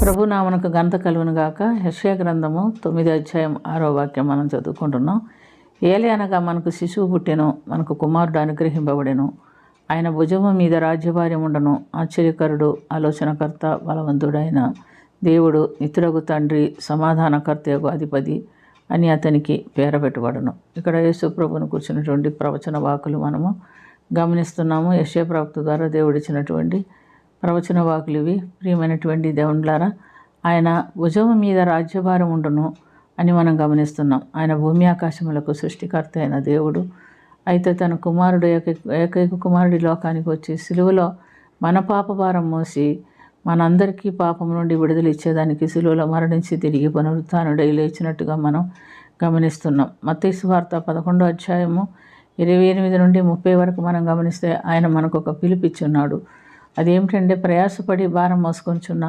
ప్రభు నామనకు ఘనత కలుగును గాక. యెషయా గ్రంథము 9వ అధ్యాయం 6వ వాక్యం మనం చదువుకుంటున్నాం. ఏలి అనగా మనకు శిశువు పుట్టెను, మనకు కుమారుడు అనుగ్రహింపబడెను, ఆయన భుజము మీద రాజ్యభార్యం ఉండను, ఆశ్చర్యకరుడు, ఆలోచనకర్త, బలవంతుడైన దేవుడు, నిత్యుడగు తండ్రి, సమాధానకర్తయగు అధిపతి అని అతనికి పేరబెట్టబడును. ఇక్కడ యేసు ప్రభువును కూర్చున్నటువంటి ప్రవచన వాకులు మనము గమనిస్తున్నాము. యెషయా ప్రవక్త ద్వారా దేవుడిచ్చినటువంటి ప్రవచన వాకులు ఇవి. ప్రియమైనటువంటి దేవునిలారా, ఆయన భుజము మీద రాజ్యభారం ఉండును అని మనం గమనిస్తున్నాం. ఆయన భూమి ఆకాశములకు సృష్టికర్త అయిన దేవుడు. అయితే తన కుమారుడు ఏకైక కుమారుడి లోకానికి వచ్చి సిలువలో మన పాపభారం మోసి మనందరికీ పాపం నుండి విడుదల ఇచ్చేదానికి సిలువలో మరణించి తిరిగి పునరుత్థానుడై లేచినట్టుగా మనం గమనిస్తున్నాం. మత్తయి సువార్త 11వ అధ్యాయము 28 నుండి 30 వరకు మనం గమనిస్తే ఆయన మనకు ఒక పిలుపిచ్చున్నాడు. అదేమిటంటే, ప్రయాసపడి భారం మోసుకొంచున్న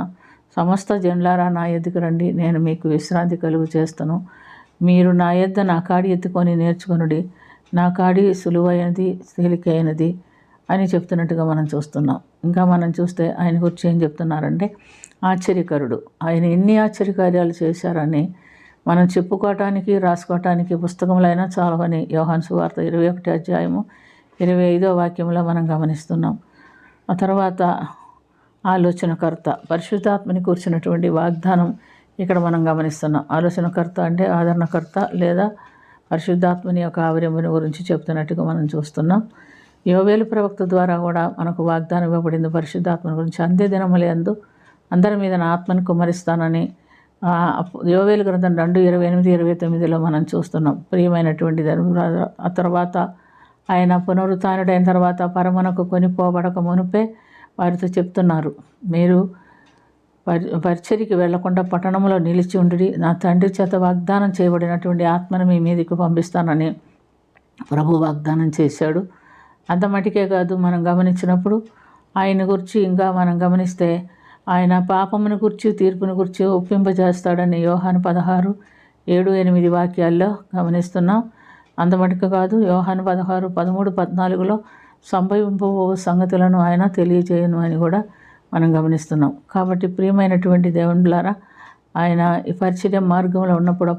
సమస్త జనులారా నా ఎద్దుకు రండి, నేను మీకు విశ్రాంతి కలుగు చేస్తాను. మీరు నా యొద్ద నా కాడి ఎత్తుకొని నేర్చుకొనుడి, నా కాడి సులువైనది తేలికైనది అని చెప్తున్నట్టుగా మనం చూస్తున్నాం. ఇంకా మనం చూస్తే ఆయన గురించి ఏం చెప్తున్నారంటే, ఆశ్చర్యకరుడు. ఆయన ఎన్ని ఆశ్చర్యకార్యాలు చేశారని మనం చెప్పుకోవటానికి రాసుకోవటానికి పుస్తకములైనా చాలవని యోహాను సువార్త 21వ అధ్యాయము 25వ వాక్యంలో మనం గమనిస్తున్నాం. ఆ తర్వాత ఆలోచనకర్త, పరిశుద్ధాత్మని కూర్చున్నటువంటి వాగ్దానం ఇక్కడ మనం గమనిస్తున్నాం. ఆలోచనకర్త అంటే ఆదరణకర్త లేదా పరిశుద్ధాత్మని యొక్క ఆవిర్యముని గురించి చెప్తున్నట్టుగా మనం చూస్తున్నాం. యోవేలు ప్రవక్త ద్వారా కూడా మనకు వాగ్దానం ఇవ్వబడింది పరిశుద్ధాత్మని గురించి. అంత్య దినములందు అందరి మీద నా ఆత్మను కుమ్మరిస్తానని యోవేలు గ్రంథం 2:28-29లో మనం చూస్తున్నాం. ప్రియమైనటువంటి ధర్మరాజు, ఆ తర్వాత ఆయన పునరుత్థానుడైన తర్వాత పరమునకు కొనిపోబడక మునిపే వారితో చెప్తున్నారు, మీరు పరిచర్యకి వెళ్లకుండా పట్టణంలో నిలిచి ఉండి నా తండ్రి చేత వాగ్దానం చేయబడినటువంటి ఆత్మను మీ మీదకి పంపిస్తానని ప్రభు వాగ్దానం చేశాడు. అంత మటుకే కాదు, మనం గమనించినప్పుడు ఆయన గురించి ఇంకా మనం గమనిస్తే ఆయన పాపమును గురించి తీర్పును గురించి ఒప్పింపజేస్తాడని యోహాను 16:7-8 వాక్యాల్లో గమనిస్తున్నాం. అంతమటుకు కాదు, యోహాను 16:13-14లో సంభవింపబో సంగతులను ఆయన తెలియజేయను అని కూడా మనం గమనిస్తున్నాం. కాబట్టి ప్రియమైనటువంటి దేవునిలారా, ఆయన ఈ పరిచర్య మార్గంలో ఉన్నప్పుడు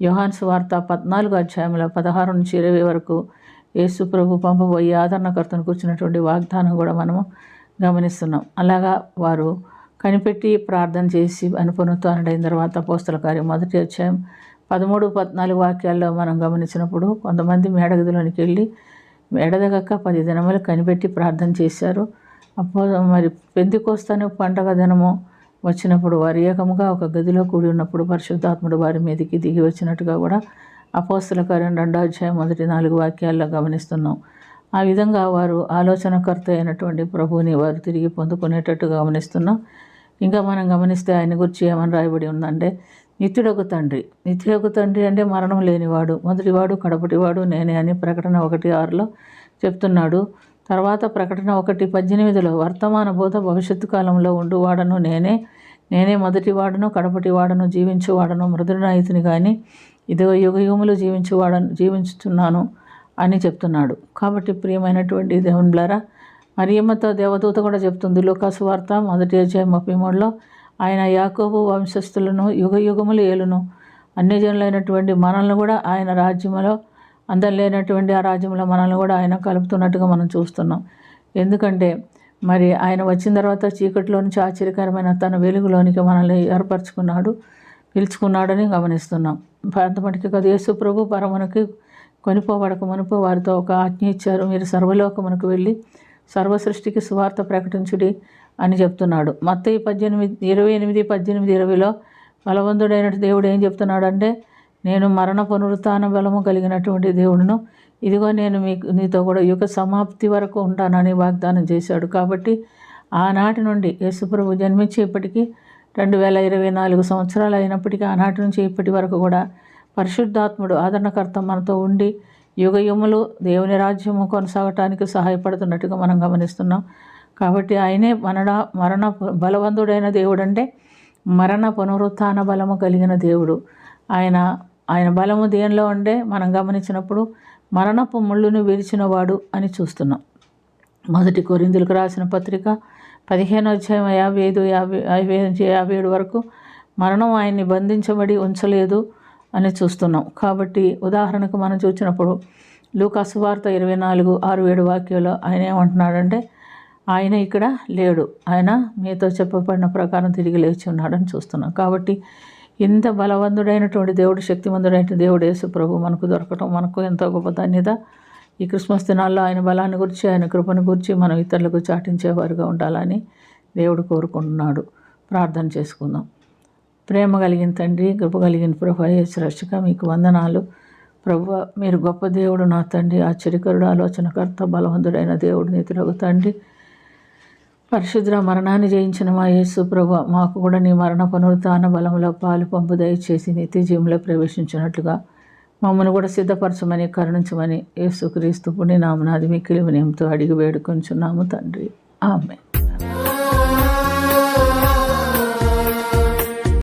యోహాను సువార్త 14వ అధ్యాయంలో 16-20 వరకు యేసు ప్రభు పంపబోయి ఆదరణకర్తను కూర్చున్నటువంటి వాగ్దానం కూడా మనము గమనిస్తున్నాం. అలాగా వారు కనిపెట్టి ప్రార్థన చేసి పునరుత్థానుడైన తర్వాత అపోస్తల కార్యం 1వ అధ్యాయం 13-14 వాక్యాల్లో మనం గమనించినప్పుడు కొంతమంది మేడగదిలోనికి వెళ్ళి మేడదగక 10 దినములు కనిపెట్టి ప్రార్థన చేశారు. మరి పెంతెకొస్తేనే పండగ దినము వచ్చినప్పుడు వారు ఏకముగా ఒక గదిలో కూడి ఉన్నప్పుడు పరిశుద్ధాత్ముడు వారి మీదకి దిగి వచ్చినట్టుగా కూడా అపోస్తల కార్యం 2వ అధ్యాయం 1-4 వాక్యాల్లో గమనిస్తున్నాం. ఆ విధంగా వారు ఆలోచనకర్త అయినటువంటి ప్రభువుని వారు తిరిగి పొందుకునేటట్టుగా గమనిస్తున్నాం. ఇంకా మనం గమనిస్తే ఆయన గురించి ఏమని రాయబడి ఉందంటే, నిత్యుడగు తండ్రి. నిత్యుడగు తండ్రి అంటే మరణం లేనివాడు, మొదటివాడు, కడపటివాడు నేనే అని ప్రకటన 1:6లో చెప్తున్నాడు. తర్వాత ప్రకటన 1:18లో వర్తమాన భూత భవిష్యత్తు కాలంలో ఉండువాడను నేనే మొదటివాడను, కడపటివాడను, జీవించువాడను, మృదునాయితిని కానీ ఇదిగో యుగయుగములు జీవించుతున్నాను అని చెప్తున్నాడు. కాబట్టి ప్రియమైనటువంటి దేవునిలారా, మరియమ్మతో దేవదూత కూడా చెప్తుంది. లూకా సువార్త 1వ అధ్యాయం 33లో ఆయన యాకోబు వంశస్థులను యుగయుగములు ఏలును, అన్యజనులైనటువంటి మనల్ని కూడా ఆయన రాజ్యంలో, అందరు లేనటువంటి ఆ రాజ్యంలో మనల్ని కూడా ఆయన కలుపుతున్నట్టుగా మనం చూస్తున్నాం. ఎందుకంటే మరి ఆయన వచ్చిన తర్వాత చీకటిలో నుంచి ఆశ్చర్యకరమైన తన వెలుగులోనికి మనల్ని ఏర్పరచుకున్నాడు, పిలుచుకున్నాడని గమనిస్తున్నాం. అంతమటికి కదా, యేసు ప్రభు పరమునకి కొనిపోబడక మునుపు వారితో ఒక ఆజ్ఞ ఇచ్చారు, మీరు సర్వలోకమునకు వెళ్ళి సర్వ సృష్టికి సువార్త ప్రకటించుడి అని చెప్తున్నాడు. మత్తయి 28-18-20లో బలవంతుడైన దేవుడు ఏం చెప్తున్నాడంటే, నేను మరణ పునరుత్థాన బలము కలిగినటువంటి దేవుడును, ఇదిగో నేను నీతో కూడా యుగ సమాప్తి వరకు ఉంటానని వాగ్దానం చేశాడు. కాబట్టి ఆనాటి నుండి యేసుప్రభు జన్మించి ఇప్పటికీ 2024 సంవత్సరాలు అయినప్పటికీ ఆనాటి నుంచి ఇప్పటి వరకు కూడా పరిశుద్ధాత్ముడు ఆదరణకర్త మనతో ఉండి యుగయుగములు దేవుని రాజ్యము కొనసాగటానికి సహాయపడుతున్నట్టుగా మనం గమనిస్తున్నాం. కాబట్టి ఆయనే మరణ బలవంతుడైన దేవుడు, అంటే మరణ పునరుత్థాన బలము కలిగిన దేవుడు. ఆయన బలము దేనిలో అంటే మనం గమనించినప్పుడు మరణపు ముళ్ళును విరిచినవాడు అని చూస్తున్నాం. 1 కొరింథీయులకు రాసిన పత్రిక 15వ అధ్యాయం 55 వరకు మరణం ఆయన్ని బంధించబడి ఉంచలేదు అని చూస్తున్నాం. కాబట్టి ఉదాహరణకు మనం చూసినప్పుడు లూకా సువార్త 24:6-7 వాక్యంలో ఆయన ఏమంటున్నాడంటే, ఆయన ఇక్కడ లేడు, ఆయన మీతో చెప్పబడిన ప్రకారం తిరిగి లేచి ఉన్నాడని చూస్తున్నాం. కాబట్టి ఇంత బలవంతుడైనటువంటి దేవుడు, శక్తివంతుడైన దేవుడు యేసు ప్రభు మనకు దొరకటం మనకు ఎంతో గొప్ప ధన్యత. ఈ క్రిస్మస్ దినాల్లో ఆయన బలాన్ని గురించి, ఆయన కృపను గురించి మనం ఇతరులకు చాటించేవారుగా ఉండాలని దేవుడు కోరుకుంటున్నాడు. ప్రార్థన చేసుకుందాం. ప్రేమ కలిగిన తండ్రి, కృప కలిగిన ప్రభు యేసు రక్షక, మీకు వందనాలు. ప్రభు, మీరు గొప్ప దేవుడు నా తండ్రి, ఆశ్చర్యకరుడు, ఆలోచనకర్త, బలవంతుడైన దేవుడు, నీతిలోకి తండ్రి, పరిశుద్ర మరణాన్ని జయించిన మా యేసు ప్రభు, మాకు కూడా నీ మరణ పునరుత్థాన బలంలో పాలు పంపు దయచేసి నిత్య జీవంలో ప్రవేశించినట్లుగా మమ్మల్ని కూడా సిద్ధపరచమని, కరుణించమని యేసుక్రీస్తు పుణ్యనామమున మిక్కిలి వినయంతో అడిగి వేడుకొంచున్నాము తండ్రి. ఆమేన్.